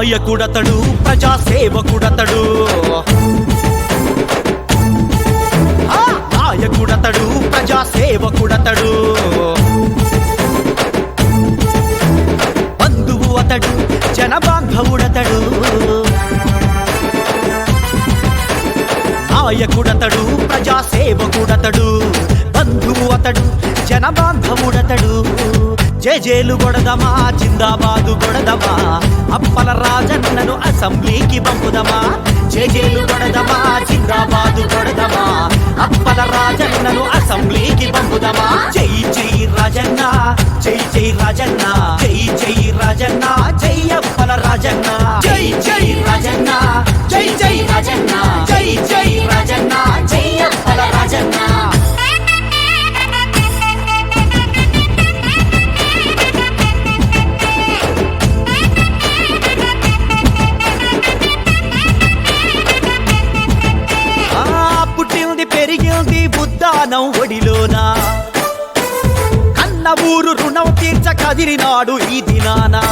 నాయకుడతడు ప్రజాసేవకుడతడు నాయకుడతడు ప్రజాసేవకుడతడు బంధువు అతడు జనబాంధవుడతడు నాయకుడతడు ప్రజాసేవకుడతడు బంధువు అతడు జనబాంధవుడతడు జేజేలు గొడదమా జిందాబాదు గొడదమా అప్పల రాజన్నను అసెంబ్లీకి పంపుదమా జేజేలు గొడదమా జిందాబాదు గొడదమా అప్పల రాజన్నను అసెంబ్లీకి పంపుదమా జై జై రాజన్న జై జై రాజన్న జై జై రాజన్న జై అప్పల రాజన్న జై జై రాజన్న జై జై రాజన్న జై జై రాజన్న జై అప్పల రాజన్న పెరిగింది బుద్ధానం ఒడిలోనా కన్న ఊరు రుణం తీర్చ కదిరినాడు ఈ దినానా